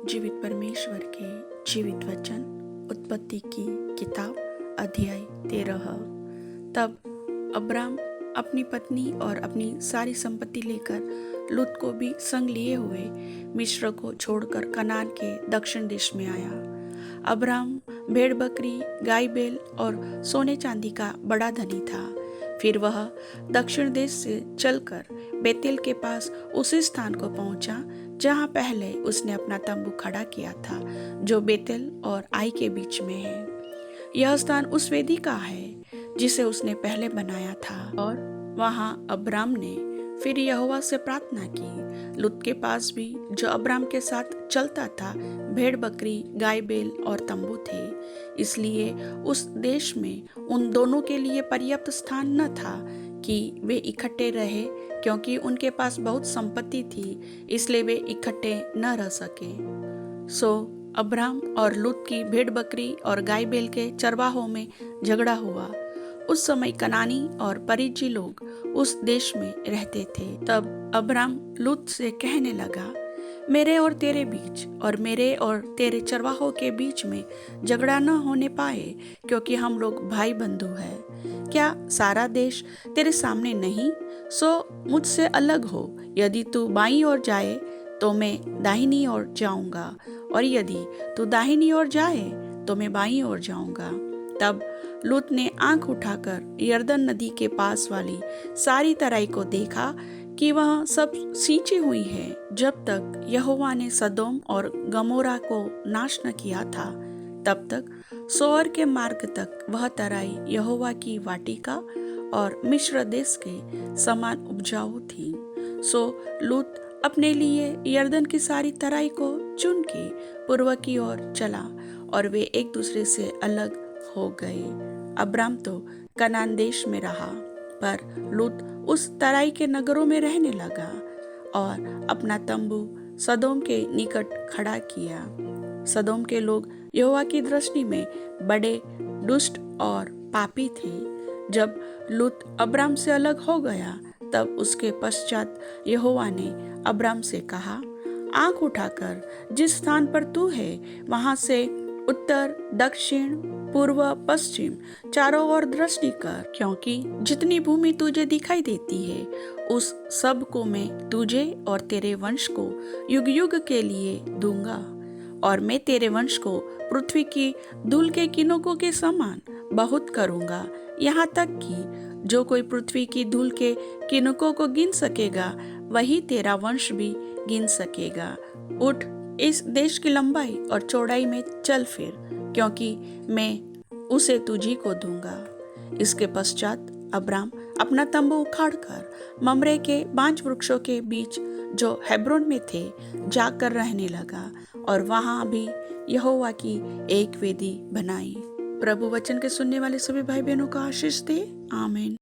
जीवित परमेश्वर के जीवित वचन उत्पत्ति की किताब अध्याय 13। तब अब्राम अपनी पत्नी और अपनी सारी संपत्ति लेकर लूत को भी संग लिए हुए मिस्र को छोड़कर कनान के दक्षिण देश में आया। अब्राम भेड़ बकरी गाय बैल और सोने चांदी का बड़ा धनी था। फिर वह दक्षिण देश से चलकर बेतेल के पास उसी स्थान को पहुंचा जहां पहले उसने अपना तंबू खड़ा किया था, जो बेतेल और आई के बीच में है। यह स्थान उस वेदी का है जिसे उसने पहले बनाया था। और वहां अब्राम ने फिर यहोवा से प्रार्थना की। लूत के पास भी, जो अब्राम के साथ चलता था, भेड़ बकरी गाय बैल और तंबू थे। इसलिए उस देश में उन दोनों के लिए पर्याप्त स्थान न था कि वे इकट्ठे रहे, क्योंकि उनके पास बहुत संपत्ति थी, इसलिए वे इकट्ठे न रह सके। सो अब्राम और लूत की भेड़ बकरी और गाय बैल के चरवाहों में झगड़ा हुआ। उस समय कनानी और परिज्जी लोग उस देश में रहते थे। तब अब्राम लूत से कहने लगा, मेरे और तेरे बीच और मेरे और तेरे चरवाहों के बीच में झगड़ा न होने पाए, क्योंकि हम लोग भाई बंधु हैं। क्या सारा देश तेरे सामने नहीं? सो मुझसे अलग हो। यदि तू बाईं ओर जाए तो मैं दाहिनी ओर जाऊंगा, और यदि तू दाहिनी ओर जाए तो मैं बाईं ओर जाऊंगा। तब लूत ने आंख उठाकर यरदन नदी के पास वाली सारी तराई को देखा कि वह सब सींची हुई है, जब तक यहोवा ने सदोम और गमोरा को नाश न किया था। तब तक सोअर के मार्ग तक वह तराई यहोवा की वाटिका और मिस्र देश के समान उपजाऊ थी। सो लूत अपने लिए यरदन की सारी तराई को चुन के पूर्व की ओर चला, और वे एक दूसरे से अलग हो गए। अब्राम तो कनान देश में रहा, पर लूत उस तराई के नगरों में रहने लगा और अपना तंबू सदोम के निकट खड़ा किया। सदोम के लोग यहोवा की दृष्टि में बड़े दुष्ट और पापी थे। जब लूत अब्राम से अलग हो गया, तब उसके पश्चात यहोवा ने अब्राम से कहा, आंख उठाकर जिस स्थान पर तू है वहां से उत्तर दक्षिण पूर्व पश्चिम चारों ओर दृष्टि कर, क्योंकि जितनी भूमि तुझे दिखाई देती है उस सब को मैं तुझे और तेरे वंश को युग युग के लिए दूंगा, और मैं तेरे वंश को पृथ्वी की धूल के किनकों के समान बहुत करूंगा, यहाँ तक कि जो कोई पृथ्वी की धूल के किनकों को गिन सकेगा वही तेरा वंश भी गिन सकेगा। उठ, इस देश की लंबाई और चौड़ाई में चल फिर, क्योंकि मैं उसे तुझी को दूंगा। इसके पश्चात अब्राम अपना तंबू उखाड़कर ममरे के बांज वृक्षों के बीच, जो हेब्रोन में थे, जाकर रहने लगा, और वहां भी यहोवा की एक वेदी बनाई। प्रभु वचन के सुनने वाले सभी भाई बहनों को आशीष दे। आमीन।